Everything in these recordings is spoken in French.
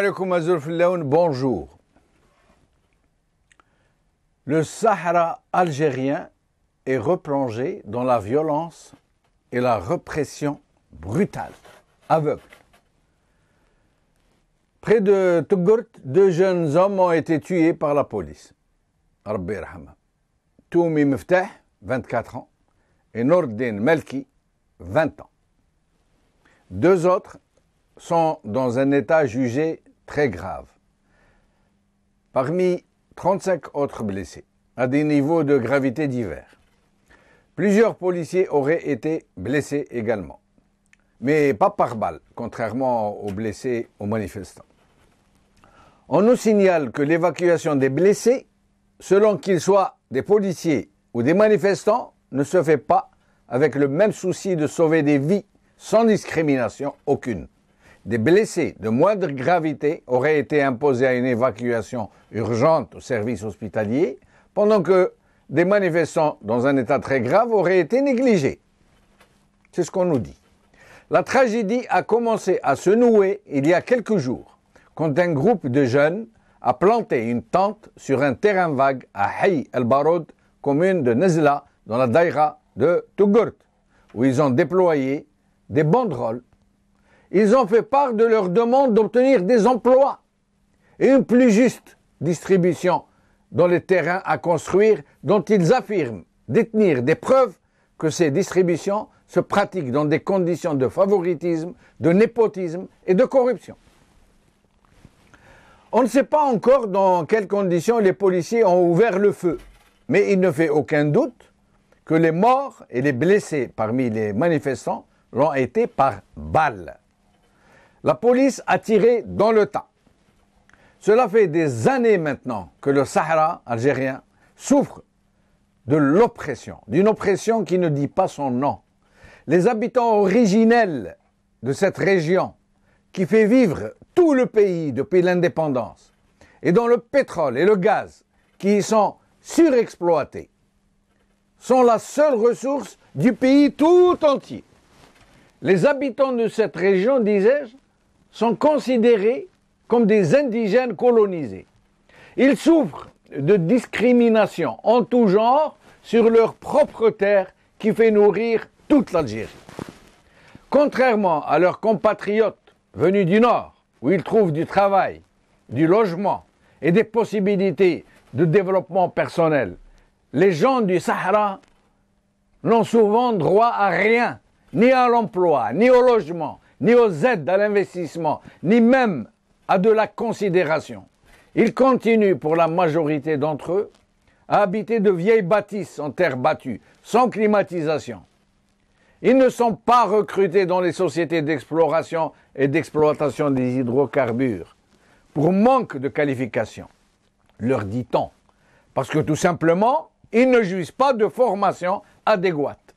alaikum Azur Fillaoun, bonjour. Le Sahara algérien est replongé dans la violence et la répression brutale, aveugle. Près de Touggourt, 2 jeunes hommes ont été tués par la police. Rabbi Rahma. Toumi Miftah, 24 ans, et Nordin Melki, 20 ans. 2 autres sont dans un état jugé très grave. Parmi 35 autres blessés, à des niveaux de gravité divers. Plusieurs policiers auraient été blessés également, mais pas par balle, contrairement aux blessés aux manifestants. On nous signale que l'évacuation des blessés, selon qu'ils soient des policiers ou des manifestants, ne se fait pas avec le même souci de sauver des vies sans discrimination aucune. Des blessés de moindre gravité auraient été imposés à une évacuation urgente au service hospitalier, pendant que des manifestants dans un état très grave auraient été négligés. C'est ce qu'on nous dit. La tragédie a commencé à se nouer il y a quelques jours, quand un groupe de jeunes a planté une tente sur un terrain vague à Hay el-Baroud, commune de Nezla, dans la daïra de Touggourt, où ils ont déployé des banderoles. Ils ont fait part de leur demande d'obtenir des emplois et une plus juste distribution dans les terrains à construire dont ils affirment détenir des preuves que ces distributions se pratiquent dans des conditions de favoritisme, de népotisme et de corruption. On ne sait pas encore dans quelles conditions les policiers ont ouvert le feu, mais il ne fait aucun doute que les morts et les blessés parmi les manifestants l'ont été par balles. La police a tiré dans le tas. Cela fait des années maintenant que le Sahara algérien souffre de l'oppression, d'une oppression qui ne dit pas son nom. Les habitants originels de cette région, qui fait vivre tout le pays depuis l'indépendance, et dont le pétrole et le gaz, qui y sont surexploités, sont la seule ressource du pays tout entier. Les habitants de cette région, disais-je, sont considérés comme des indigènes colonisés. Ils souffrent de discrimination en tout genre sur leur propre terre qui fait nourrir toute l'Algérie. Contrairement à leurs compatriotes venus du Nord, où ils trouvent du travail, du logement et des possibilités de développement personnel, les gens du Sahara n'ont souvent droit à rien, ni à l'emploi, ni au logement, ni aux aides à l'investissement, ni même à de la considération. Ils continuent, pour la majorité d'entre eux, à habiter de vieilles bâtisses en terre battue, sans climatisation. Ils ne sont pas recrutés dans les sociétés d'exploration et d'exploitation des hydrocarbures, pour manque de qualification, leur dit-on, parce que tout simplement, ils ne jouissent pas de formation adéquate.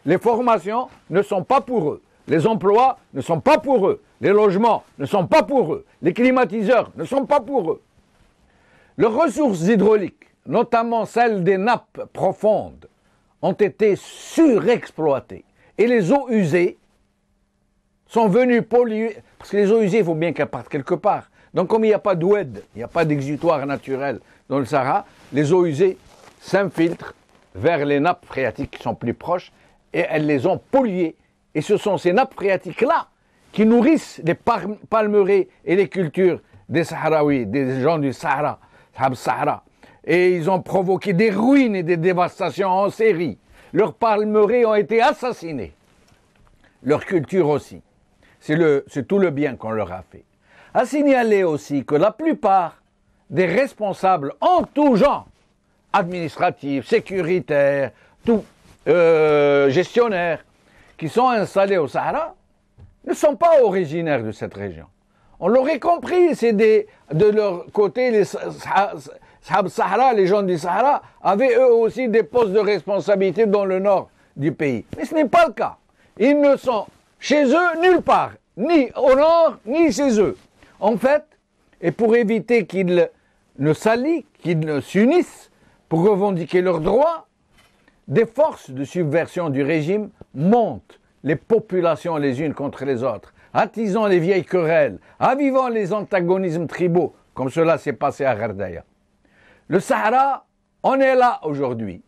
Les formations ne sont pas pour eux. Les emplois ne sont pas pour eux. Les logements ne sont pas pour eux. Les climatiseurs ne sont pas pour eux. Leurs ressources hydrauliques, notamment celles des nappes profondes, ont été surexploitées. Et les eaux usées sont venues polluer. Parce que les eaux usées, il faut bien qu'elles partent quelque part. Donc comme il n'y a pas d'oued, il n'y a pas d'exutoire naturel dans le Sahara, les eaux usées s'infiltrent vers les nappes phréatiques qui sont plus proches et elles les ont polluées. Et ce sont ces nappes phréatiques-là qui nourrissent les palmeraies et les cultures des Sahraouis, des gens du Sahara, Sahara. Et ils ont provoqué des ruines et des dévastations en série. Leurs palmeraies ont été assassinées. Leur culture aussi. C'est tout le bien qu'on leur a fait. À signaler aussi que la plupart des responsables en tout genre, administratifs, sécuritaires, gestionnaires, qui sont installés au Sahara, ne sont pas originaires de cette région. On l'aurait compris, de leur côté, les Sahara, les gens du Sahara, avaient eux aussi des postes de responsabilité dans le nord du pays. Mais ce n'est pas le cas. Ils ne sont chez eux nulle part, ni au nord, ni chez eux. En fait, et pour éviter qu'ils ne s'allient, qu'ils ne s'unissent pour revendiquer leurs droits, des forces de subversion du régime montent les populations les unes contre les autres, attisant les vieilles querelles, avivant les antagonismes tribaux, comme cela s'est passé à Ghardaïa. Le Sahara, on est là aujourd'hui.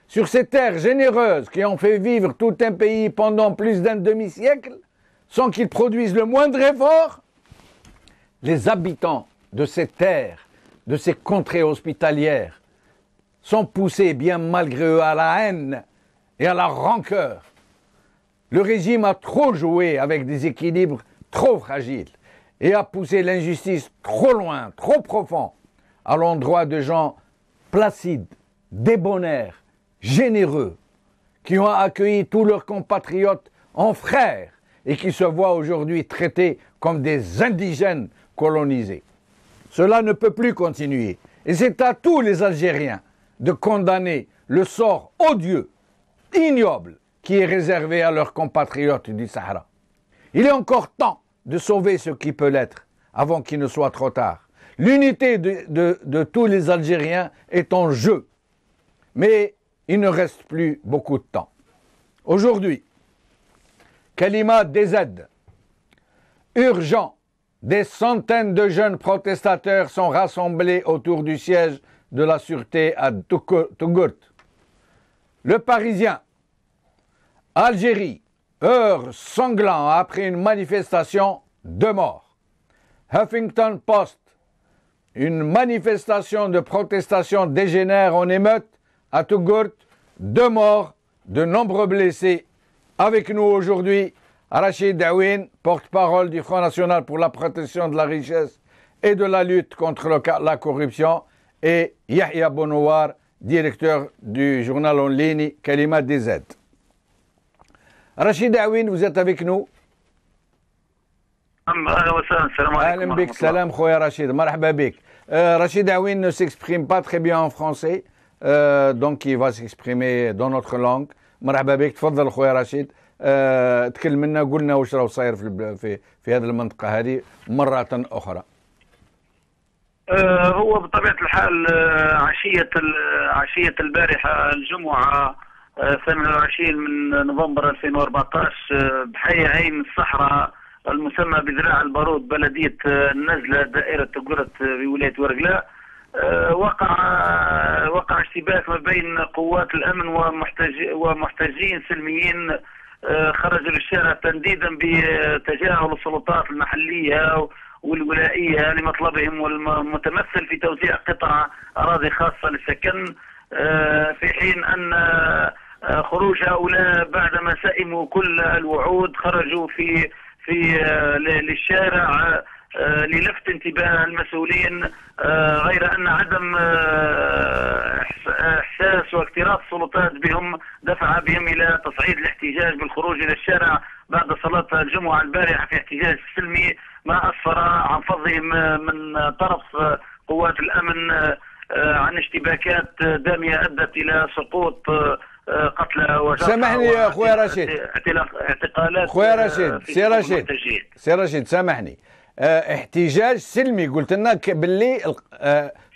Sur ces terres généreuses qui ont fait vivre tout un pays pendant plus d'un demi-siècle, sans qu'ils produisent le moindre effort, les habitants de ces terres, de ces contrées hospitalières, sont poussés bien malgré eux à la haine et à la rancœur. Le régime a trop joué avec des équilibres trop fragiles et a poussé l'injustice trop loin, trop profond, à l'endroit de gens placides, débonnaires, généreux, qui ont accueilli tous leurs compatriotes en frères et qui se voient aujourd'hui traités comme des indigènes colonisés. Cela ne peut plus continuer. Et c'est à tous les Algériens de condamner le sort odieux, ignoble, qui est réservé à leurs compatriotes du Sahara. Il est encore temps de sauver ce qui peut l'être, avant qu'il ne soit trop tard. L'unité de tous les Algériens est en jeu. Mais il ne reste plus beaucoup de temps. Aujourd'hui, Kalima DZ, urgent, des centaines de jeunes protestateurs sont rassemblés autour du siège de la sûreté à Tougourt. Le Parisien, Algérie, heurt sanglant après une manifestation, 2 morts. Huffington Post, une manifestation de protestation dégénère en émeute à Tougourt, 2 morts, de nombreux blessés. Avec nous aujourd'hui, Rachid Aouine, porte-parole du Front National pour la protection de la richesse et de la lutte contre la corruption, et Yahya Bonouar, directeur du journal en ligne Kalima DZ. Rachid Aouine, vous êtes avec nous? Ahlan bik, salam khoya Rachid, marhaba bik. Rachid Aouine ne s'exprime pas très bien en français, donc il va s'exprimer dans notre langue. مرحبا بك تفضل خويا رشيد تكلم لنا قلنا واش راه صاير في هذه المنطقه هذه مره اخرى. هو بطبيعه الحال عشيه البارحه الجمعه 28 من نوفمبر 2014 بحي عين الصحراء المسمى بذراع البارود بلديه النزله دائره تقرة بولايه ورقلاء وقع اشتباك ما بين قوات الامن ومحتجين سلميين خرجوا للشارع تنديدا بتجاهل السلطات المحليه والولائيه لمطلبهم والمتمثل في توزيع قطع اراضي خاصه للسكن، في حين ان خروج هؤلاء بعدما سئموا كل الوعود خرجوا للشارع للفت انتباه المسؤولين، غير أن عدم إحساس واكتراث السلطات بهم دفع بهم إلى تصعيد الاحتجاج بالخروج إلى الشارع بعد صلاة الجمعة البارحة في احتجاج سلمي، ما أسفر عن فضهم من طرف قوات الأمن عن اشتباكات دامية أدت إلى سقوط قتلى وجرحى. سامحني يا أخويا رشيد، اعتقالات أخويا رشيد، سي رشيد سامحني، احتجاج سلمي قلت لنا باللي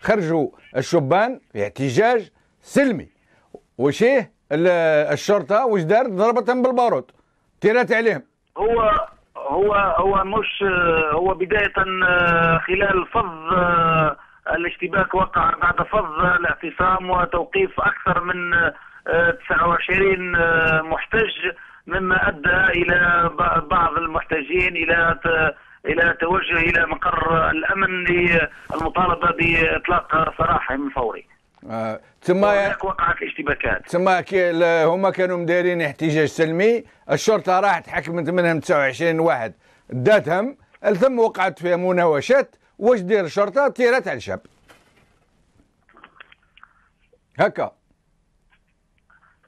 خرجوا الشبان في احتجاج سلمي، وشيه الشرطه واش دارت؟ ضربتهم بالبارود، تيرات عليهم. هو مش هو بدايه خلال فض الاشتباك وقع بعد فض الاعتصام وتوقيف اكثر من 29 محتج، مما ادى الى بعض المحتجين الى توجه الى مقر الامن للمطالبه باطلاق سراحهم الفوري. ثم وقعت الاشتباكات. ثم هما كانوا مدارين احتجاج سلمي، الشرطه راحت حكمت منهم 29 واحد داتهم، ثم وقعت فيها مناوشات. واش دير الشرطه؟ تيرات على الشعب هكا.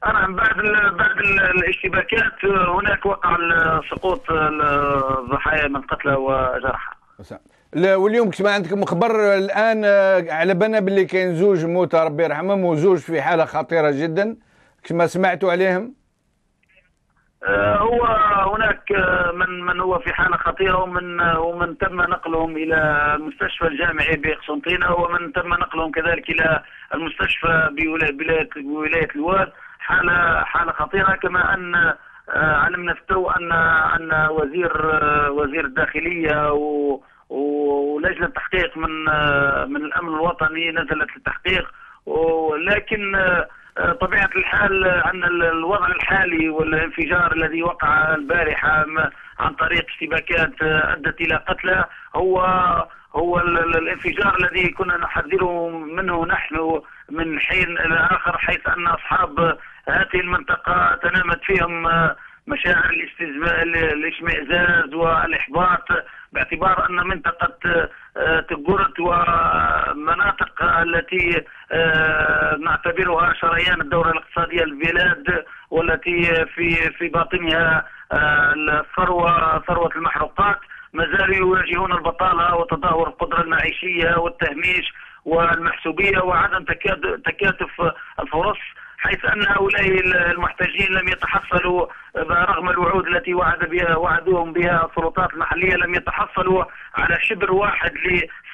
نعم، بعد الاشتباكات هناك وقع سقوط الضحايا من قتلى وجرحى. واليوم كما عندكم خبر الان على بالنا باللي كاين زوج موتى ربي يرحمهم وزوج في حاله خطيره جدا، كما سمعتوا عليهم؟ هو هناك من هو في حاله خطيره ومن تم نقلهم الى المستشفى الجامعي بقسنطينه، ومن تم نقلهم كذلك الى المستشفى بولايه الواد حاله خطيره، كما ان علمنا في التو ان وزير الداخليه ولجنه التحقيق من الامن الوطني نزلت للتحقيق، ولكن طبيعه الحال ان الوضع الحالي والانفجار الذي وقع البارحه عن طريق اشتباكات ادت الى قتلى هو الانفجار الذي كنا نحذره منه نحن من حين الى اخر، حيث ان اصحاب هذه المنطقه تنامت فيهم مشاعر الاشمئزاز والاحباط، باعتبار ان منطقه تقرت ومناطق التي نعتبرها شريان الدوره الاقتصاديه للبلاد، والتي في باطنها ثروه المحروقات، ما زالوا يواجهون البطاله وتدهور القدره المعيشيه والتهميش والمحسوبيه وعدم تكاتف الفرص، حيث ان هؤلاء المحتاجين لم يتحصلوا رغم الوعود التي وعدوهم بها السلطات المحليه، لم يتحصلوا على شبر واحد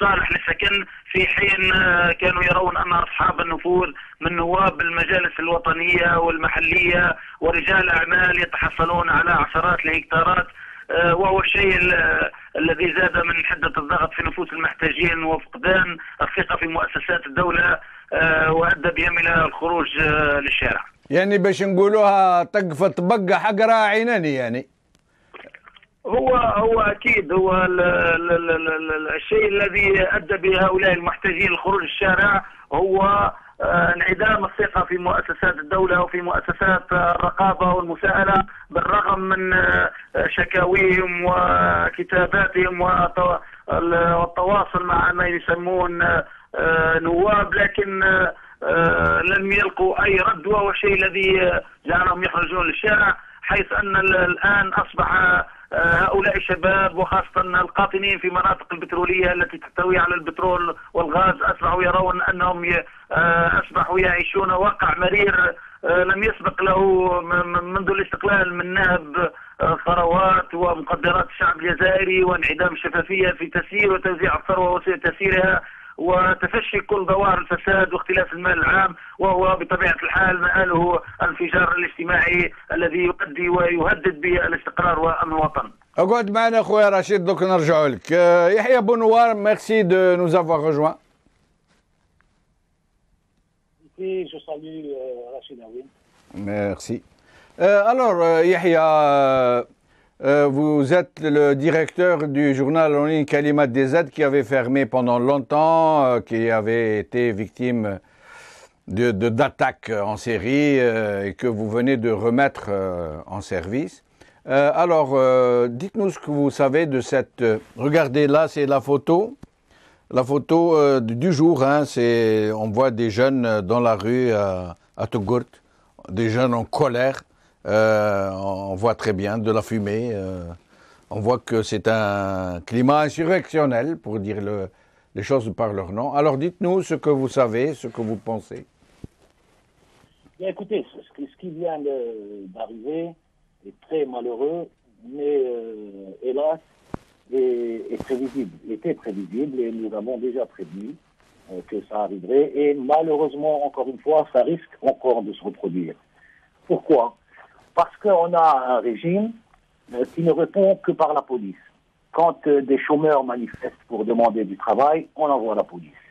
صالح للسكن، في حين كانوا يرون ان اصحاب النفوذ من نواب المجالس الوطنيه والمحليه ورجال اعمال يتحصلون على عشرات الهكتارات، وهو الشيء الذي زاد من حدة الضغط في نفوس المحتاجين وفقدان الثقة في مؤسسات الدولة، وأدى بهم إلى الخروج للشارع. يعني باش نقولوها طقفة بقة حقرة عيناني يعني. هو أكيد هو الشيء الذي أدى بهؤلاء المحتاجين للخروج للشارع هو انعدام الثقة في مؤسسات الدولة وفي مؤسسات الرقابة والمساءلة، بالرغم من شكاويهم وكتاباتهم والتواصل مع ما يسمون نواب، لكن لم يلقوا أي رد، وهو الشيء الذي جعلهم يخرجون للشارع، حيث أن الآن أصبح هؤلاء الشباب وخاصة القاطنين في مناطق البترولية التي تحتوي على البترول والغاز أصبحوا يرون أنهم أصبحوا يعيشون واقع مرير لم يسبق له منذ الاستقلال من نهب ثروات ومقدرات الشعب الجزائري، وانعدام الشفافية في تسيير وتوزيع الثروة وسيلة تسييرها، وتفشي كل ظواهر الفساد واختلاف المال العام، وهو بطبيعة الحال مآله الانفجار الاجتماعي الذي يؤدي ويهدد بالاستقرار وأمن الوطن. اقعد معنا خويا رشيد دوك نرجعوا لك. يحيى بونوار, merci de nous avoir rejoints. Je salue Rachid Aoui. Merci. Alors, Yahya, vous êtes le directeur du journal en ligne Kalimat des Z qui avait fermé pendant longtemps, qui avait été victime d'attaques en série et que vous venez de remettre en service. Alors, dites-nous ce que vous savez de cette... regardez, là, c'est la photo du jour. Hein, on voit des jeunes dans la rue à Touggourt, des jeunes en colère. On voit très bien de la fumée. On voit que c'est un climat insurrectionnel, pour dire les choses par leur nom. Alors, dites-nous ce que vous savez, ce que vous pensez. Bien, écoutez, ce qui vient d'arriver est très malheureux, mais hélas, est prévisible, était prévisible, et nous avons déjà prévenu que ça arriverait, et malheureusement, encore une fois, ça risque encore de se reproduire. Pourquoi ? Parce qu'on a un régime qui ne répond que par la police. Quand des chômeurs manifestent pour demander du travail, on envoie la police.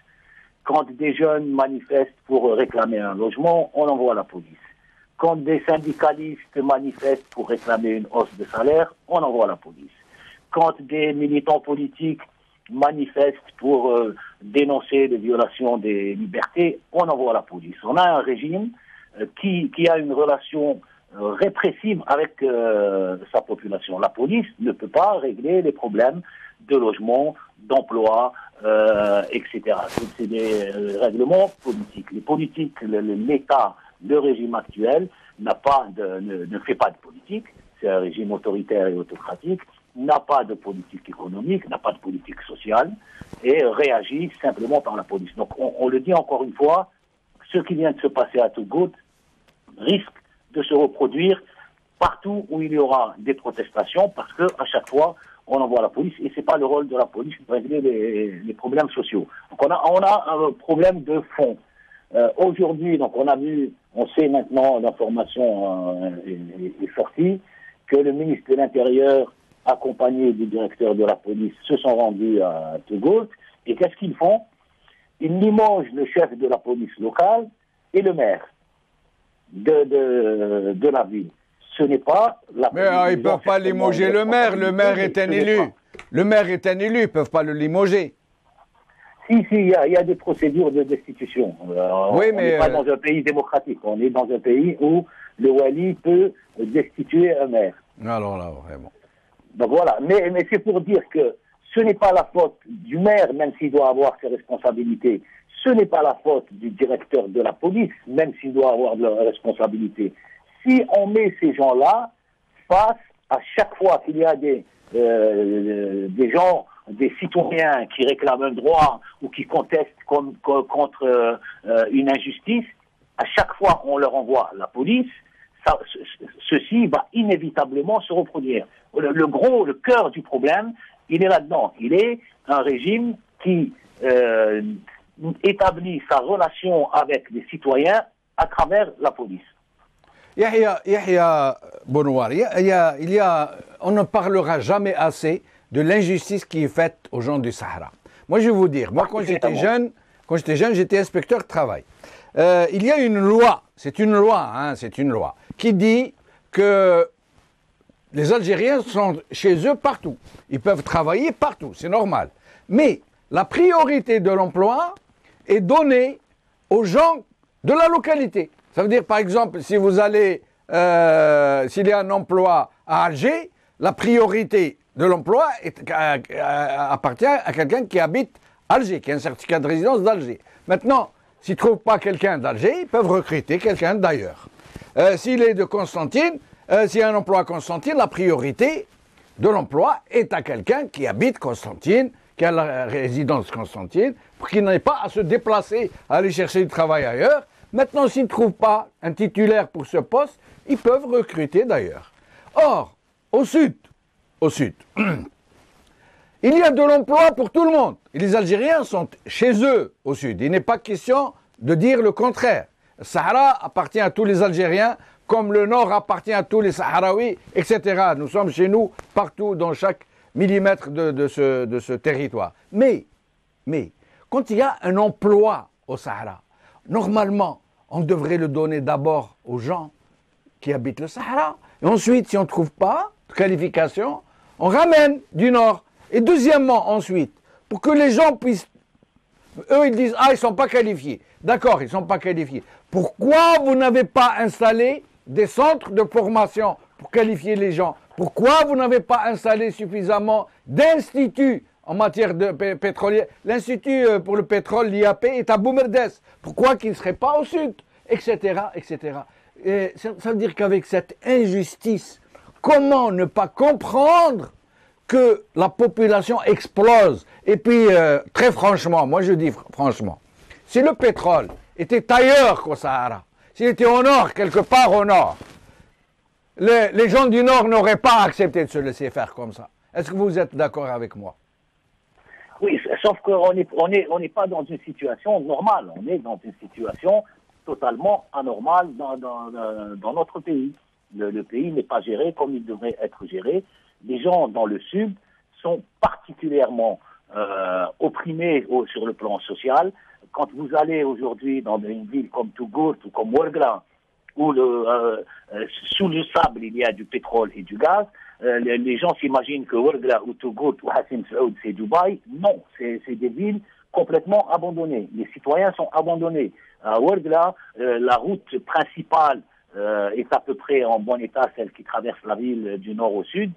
Quand des jeunes manifestent pour réclamer un logement, on envoie la police. Quand des syndicalistes manifestent pour réclamer une hausse de salaire, on envoie la police. Quand des militants politiques manifestent pour dénoncer les violations des libertés, on envoie la police. On a un régime qui a une relation répressive avec sa population. La police ne peut pas régler les problèmes de logement, d'emploi, etc. C'est des règlements politiques. Les politiques, l'État, le régime actuel ne fait pas de politique. C'est un régime autoritaire et autocratique, n'a pas de politique économique, n'a pas de politique sociale et réagit simplement par la police. Donc on le dit encore une fois, ce qui vient de se passer à Touggourt risque de se reproduire partout où il y aura des protestations, parce que à chaque fois on envoie la police et c'est pas le rôle de la police de régler les problèmes sociaux. Donc on a un problème de fond. Aujourd'hui, donc on sait maintenant, l'information est sortie, que le ministre de l'Intérieur, accompagné du directeur de la police, se sont rendus à Touggourt. Et qu'est-ce qu'ils font? Ils limogent le chef de la police locale et le maire de la ville. Ce n'est pas la Mais ils ne peuvent pas limoger le maire. Le maire est un élu. Le maire est un élu. Ils ne peuvent pas le limoger. Si, il y a des procédures de destitution. Oui, on n'est pas dans un pays démocratique. On est dans un pays où le wali peut destituer un maire. Alors là, vraiment. Donc voilà. Mais c'est pour dire que ce n'est pas la faute du maire, même s'il doit avoir ses responsabilités. Ce n'est pas la faute du directeur de la police, même s'il doit avoir de la responsabilité. Si on met ces gens-là face à chaque fois qu'il y a des gens, des citoyens qui réclament un droit ou qui contestent contre une injustice, à chaque fois on leur envoie la police, ceci va inévitablement se reproduire. Le cœur du problème, il est là-dedans. Il est un régime qui établit sa relation avec les citoyens à travers la police. Yahya Bonouar, on ne parlera jamais assez de l'injustice qui est faite aux gens du Sahara. Moi, je vais vous dire, quand j'étais jeune, j'étais inspecteur de travail. Il y a une loi, c'est une loi, qui dit que les Algériens sont chez eux partout. Ils peuvent travailler partout, c'est normal. Mais la priorité de l'emploi est donnée aux gens de la localité. Ça veut dire, par exemple, si vous allez, s'il y a un emploi à Alger, la priorité de l'emploi appartient à quelqu'un qui habite Alger, qui a un certificat de résidence d'Alger. Maintenant, s'ils ne trouvent pas quelqu'un d'Alger, ils peuvent recruter quelqu'un d'ailleurs. S'il est de Constantine, s'il y a un emploi à Constantine, la priorité de l'emploi est à quelqu'un qui habite Constantine, qui a la résidence Constantine, pour qu'il n'ait pas à se déplacer, à aller chercher du travail ailleurs. Maintenant, s'ils ne trouvent pas un titulaire pour ce poste, ils peuvent recruter d'ailleurs. Or, au sud, il y a de l'emploi pour tout le monde. Et les Algériens sont chez eux au sud. Il n'est pas question de dire le contraire. Le Sahara appartient à tous les Algériens, comme le nord appartient à tous les Sahraouis, etc. Nous sommes chez nous partout, dans chaque millimètre de ce territoire. Mais, quand il y a un emploi au Sahara, normalement, on devrait le donner d'abord aux gens qui habitent le Sahara. Et ensuite, si on ne trouve pas de qualification, on ramène du nord. Et deuxièmement, ensuite, pour que les gens puissent... Eux, ils disent, ils ne sont pas qualifiés. D'accord, ils ne sont pas qualifiés. Pourquoi vous n'avez pas installé des centres de formation pour qualifier les gens? Pourquoi vous n'avez pas installé suffisamment d'instituts en matière de pétrolier? L'Institut pour le pétrole, l'IAP, est à Boumerdès. Pourquoi qu'il ne serait pas au sud? Etc., etc. Et ça veut dire qu'avec cette injustice, comment ne pas comprendre que la population explose? Et puis, très franchement, moi je dis franchement, si le pétrole était ailleurs qu'au Sahara, s'il était au nord, quelque part au nord, les gens du nord n'auraient pas accepté de se laisser faire comme ça. Est-ce que vous êtes d'accord avec moi? Oui, sauf qu'on n'est pas dans une situation normale. On est dans une situation totalement anormale dans notre pays. Le pays n'est pas géré comme il devrait être géré. Les gens dans le sud sont particulièrement opprimés sur le plan social. Quand vous allez aujourd'hui dans une ville comme Touggourt ou comme Ouargla, où sous le sable il y a du pétrole et du gaz, les gens s'imaginent que Ouargla ou Touggourt ou Hassim Saoud c'est Dubaï. Non, c'est des villes complètement abandonnées. Les citoyens sont abandonnés. À Ouargla, la route principale est à peu près en bon état, celle qui traverse la ville du nord au sud.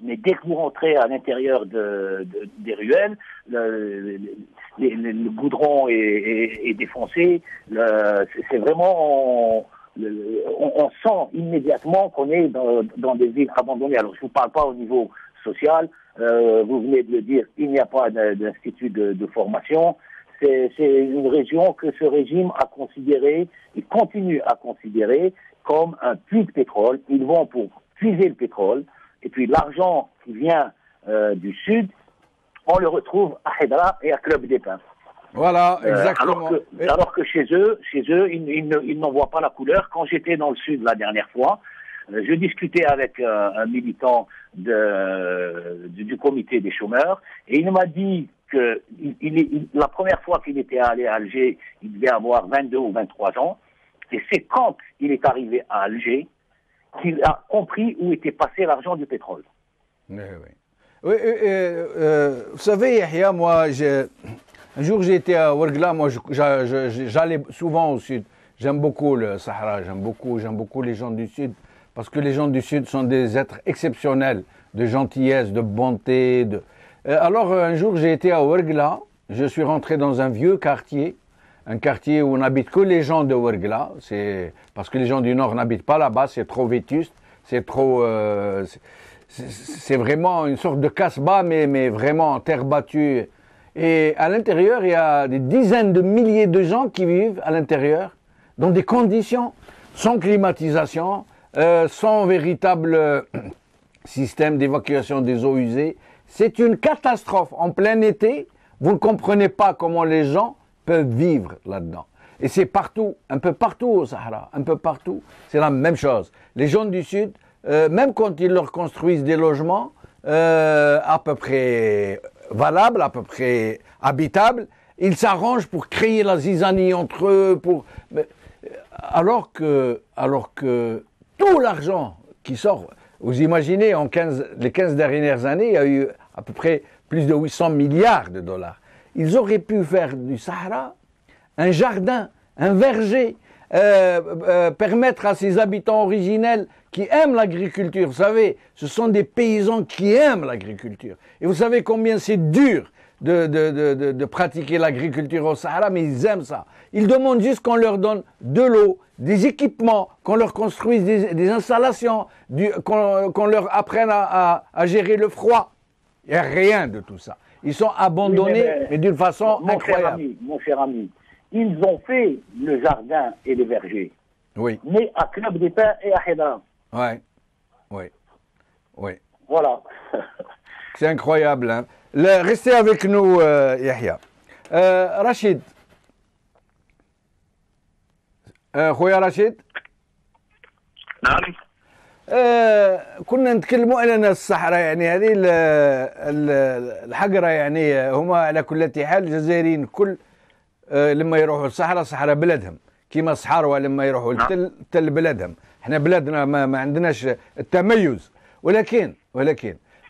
Mais dès que vous rentrez à l'intérieur des ruelles, le goudron est défoncé. C'est vraiment... On sent immédiatement qu'on est dans des villes abandonnées. Alors, je ne vous parle pas au niveau social. Vous venez de le dire, il n'y a pas d'institut de formation. C'est une région que ce régime a considérée et continue à considérer comme un puits de pétrole. Ils vont pour puiser le pétrole. Et puis l'argent qui vient du sud, on le retrouve à Hedra et à Club des Pins. Voilà, exactement. Alors que chez eux, ils n'en voient pas la couleur. Quand j'étais dans le sud la dernière fois, Je discutais avec un militant du comité des chômeurs et il m'a dit que la première fois qu'il était allé à Alger, il devait avoir 22 ou 23 ans. Et c'est quand il est arrivé à Alger qu'il a compris où était passé l'argent du pétrole. Oui, oui. Vous savez, Yahya, moi, un jour j'ai été à Ouargla, moi j'allais souvent au sud. J'aime beaucoup le Sahara, j'aime beaucoup les gens du sud, parce que les gens du sud sont des êtres exceptionnels, de gentillesse, de bonté. Alors un jour j'ai été à Ouargla, je suis rentré dans un vieux quartier, un quartier où on n'habite que les gens de Ouargla, parce que les gens du nord n'habitent pas là-bas, c'est trop vétuste, c'est trop... c'est vraiment une sorte de casse-bas, mais vraiment en terre battue. Et à l'intérieur, il y a des dizaines de milliers de gens qui vivent à l'intérieur, dans des conditions sans climatisation, sans véritable système d'évacuation des eaux usées. C'est une catastrophe. En plein été, vous ne comprenez pas comment les gens peuvent vivre là-dedans. Et c'est partout, un peu partout au Sahara, un peu partout. C'est la même chose. Les gens du Sud, même quand ils leur construisent des logements à peu près valables, à peu près habitables, ils s'arrangent pour créer la zizanie entre eux, alors que tout l'argent qui sort, vous imaginez, les 15 dernières années, il y a eu à peu près plus de 800 milliards de dollars. Ils auraient pu faire du Sahara un jardin, un verger, permettre à ces habitants originels qui aiment l'agriculture, vous savez, ce sont des paysans qui aiment l'agriculture. Et vous savez combien c'est dur de pratiquer l'agriculture au Sahara, mais ils aiment ça. Ils demandent juste qu'on leur donne de l'eau, des équipements, qu'on leur construise des installations, qu'on leur apprenne à gérer le froid. Il n'y a rien de tout ça. Ils sont abandonnés, oui, mais d'une façon incroyable. Mon cher ami, ils ont fait le jardin et les vergers. Oui. Mais à Club des Pins et à Hédra. Oui. Voilà. C'est incroyable. Hein? Restez avec nous, Yahya. Rachid. خويا رشيد. نعم. كنا نتكلموا على ناس الصحراء، يعني هذه الحقرة، يعني هما على كل حال الجزائريين كل لما يروحوا الصحراء، صحراء بلدهم، كيما الصحراء لما يروحوا التل بلدهم. احنا بلادنا ما عندناش التميز، ولكن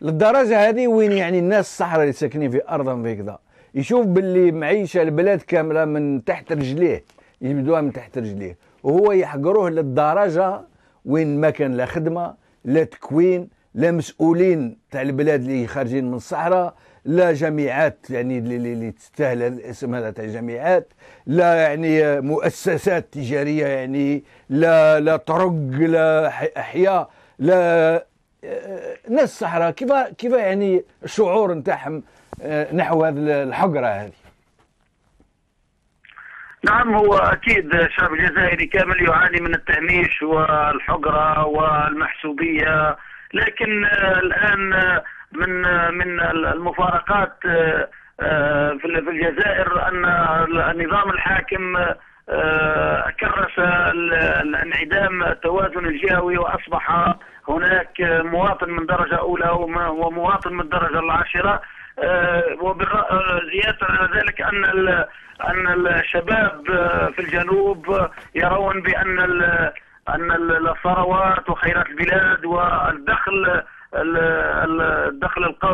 للدرجة هذه وين يعني الناس الصحراء اللي ساكنين في أرضهم في كذا يشوف باللي معيشة البلاد كاملة من تحت رجليه، يبدوها من تحت رجليه، وهو يحقروه للدرجة وين ما كان لا خدمة لا تكوين لا مسؤولين تاع البلاد اللي خارجين من الصحراء، لا جامعات يعني اللي تستاهل الاسم هذا تاع جامعات، لا يعني مؤسسات تجارية، يعني لا طرق، لا أحياء، لا ناس الصحراء. كيف يعني الشعور نتاعهم نحو هذه الحقرة هذه؟ نعم، هو أكيد الشعب الجزائري كامل يعاني من التهميش والحقرة والمحسوبية، لكن الآن من المفارقات في الجزائر أن النظام الحاكم كرس انعدام التوازن الجهوي، وأصبح هناك مواطن من درجة أولى ومواطن من الدرجة العاشرة. وزيادة على ذلك أن الشباب في الجنوب يرون بأن الثروات وخيرات البلاد والدخل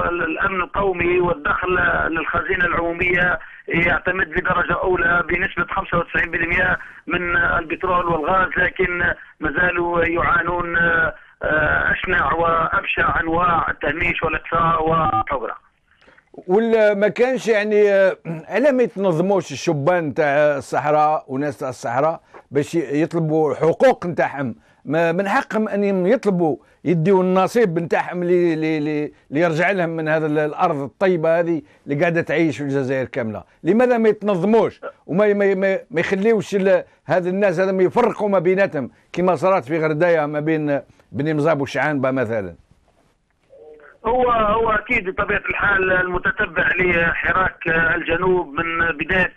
الأمن القومي والدخل للخزينة العمومية يعتمد بدرجة أولى بنسبة 95% من البترول والغاز، لكن ما زالوا يعانون أشنع وأبشع أنواع التهميش والإقصاء والحقرة. ولا كانش يعني على ما يتنظموش الشبان تاع الصحراء وناس تاع الصحراء باش يطلبوا حقوق نتاعهم؟ من حقهم ان يطلبوا يديوا النصيب نتاعهم اللي يرجع لهم من هذا الارض الطيبه هذه اللي قاعده تعيش في الجزائر كامله. لماذا ما يتنظموش وما ما يخليوش هذا الناس هذا ما يفرقوا ما بيناتهم كما صارت في غردايه ما بين بني مزاب وشعانبه مثلا؟ هو اكيد بطبيعه الحال المتتبع لحراك الجنوب من بدايه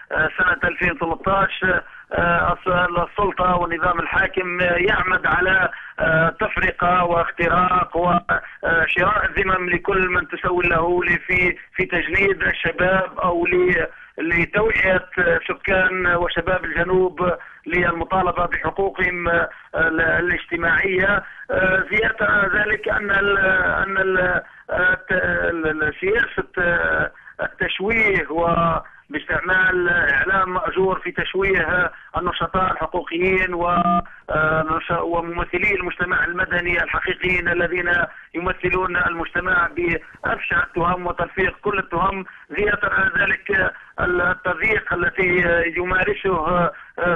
سنه 2013 السلطة والنظام الحاكم يعمد على تفرقة واختراق وشراء الذمم لكل من تسول له في تجنيد الشباب أو لتوعية سكان وشباب الجنوب للمطالبة بحقوقهم الاجتماعية. زيادة ذلك أن سياسة التشويه باستعمال إعلام مأجور في تشويه النشطاء الحقوقيين وممثلي المجتمع المدني الحقيقيين الذين يمثلون المجتمع بأبشع التهم وتلفيق كل التهم. زيادة على ذلك التضييق التي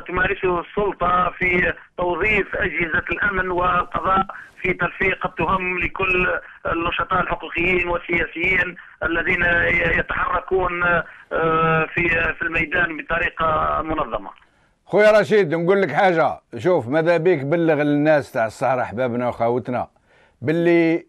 تمارسه السلطة في توظيف أجهزة الأمن والقضاء في تلفيق التهم لكل النشطاء الحقوقيين والسياسيين الذين يتحركون في الميدان بطريقة منظمة. خويا رشيد نقول لك حاجة، شوف ماذا بيك بلغ للناس تاع الصحراء أحبابنا وخاوتنا باللي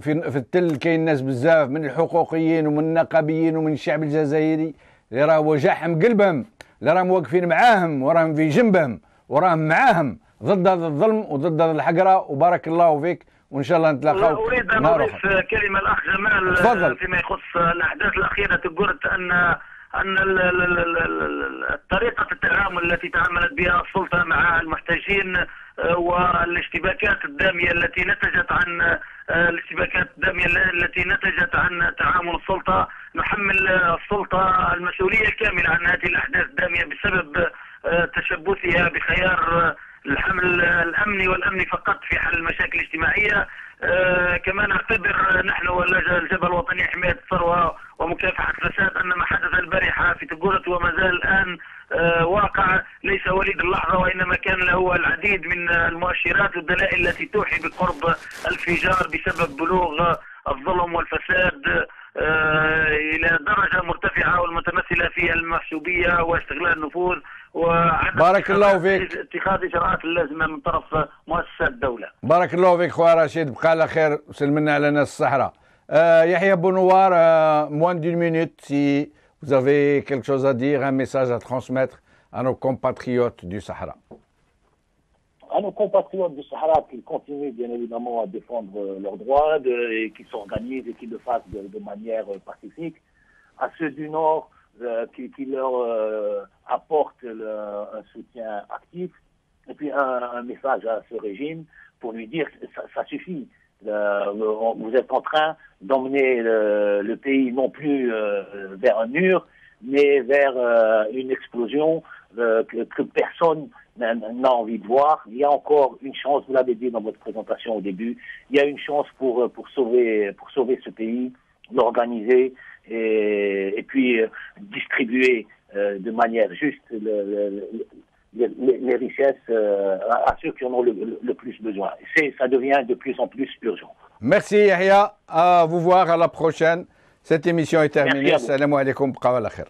في التل كاين ناس بزاف من الحقوقيين ومن النقابيين ومن الشعب الجزائري اللي راه وجعهم قلبهم، اللي راهم واقفين معاهم وراهم في جنبهم وراهم معاهم ضد هذا الظلم وضد هذا الحقرة. وبارك الله فيك وإن شاء الله نتلاقاو. أريد أن أضيف كلمة الأخ جمال تفضل. فيما يخص الأحداث الأخيرة. قلت أن طريقة التعامل التي تعاملت بها السلطة مع المحتجين والاشتباكات الدامية التي نتجت عن تعامل السلطة، نحمل السلطة المسؤولية كاملة عن هذه الأحداث الدامية بسبب تشبثها بخيار الحمل الأمني والأمني فقط في حل المشاكل الاجتماعية. كما نعتبر نحن الجبهة الوطنية حماية الثروة ومكافحة الفساد أن ما حدث البارحة في تقورة وما زال الآن واقع ليس وليد اللحظة، وإنما كان له العديد من المؤشرات والدلائل التي توحي بقرب الانفجار بسبب بلوغ الظلم والفساد إلى درجة مرتفعة والمتمثلة في المحسوبية واستغلال النفوذ وعدم بارك الله فيك. اتخاذ إجراءات اللازمة من طرف مؤسسات الدولة. بارك الله فيك خويا رشيد، بقى على خير وسلمنا على ناس الصحراء. Yahya Bounouar, moins d'une minute, si vous avez quelque chose à dire, un message à transmettre à nos compatriotes du Sahara. À nos compatriotes du Sahara qu'ils continuent bien évidemment à défendre leurs droits et qu'ils s'organisent et qu'ils le fassent de manière pacifique. À ceux du Nord qui leur apportent un soutien actif. Et puis un message à ce régime pour lui dire que ça suffit. Vous êtes en train d'emmener le pays non plus vers un mur, mais vers une explosion que personne n'a envie de voir. Il y a encore une chance, vous l'avez dit dans votre présentation au début, il y a une chance pour sauver ce pays, l'organiser et puis distribuer de manière juste les richesses à ceux qui en ont le plus besoin. Ça devient de plus en plus urgent. Merci Yahya, à vous voir à la prochaine. Cette émission est terminée. Salam alaikum, bqa wala khair.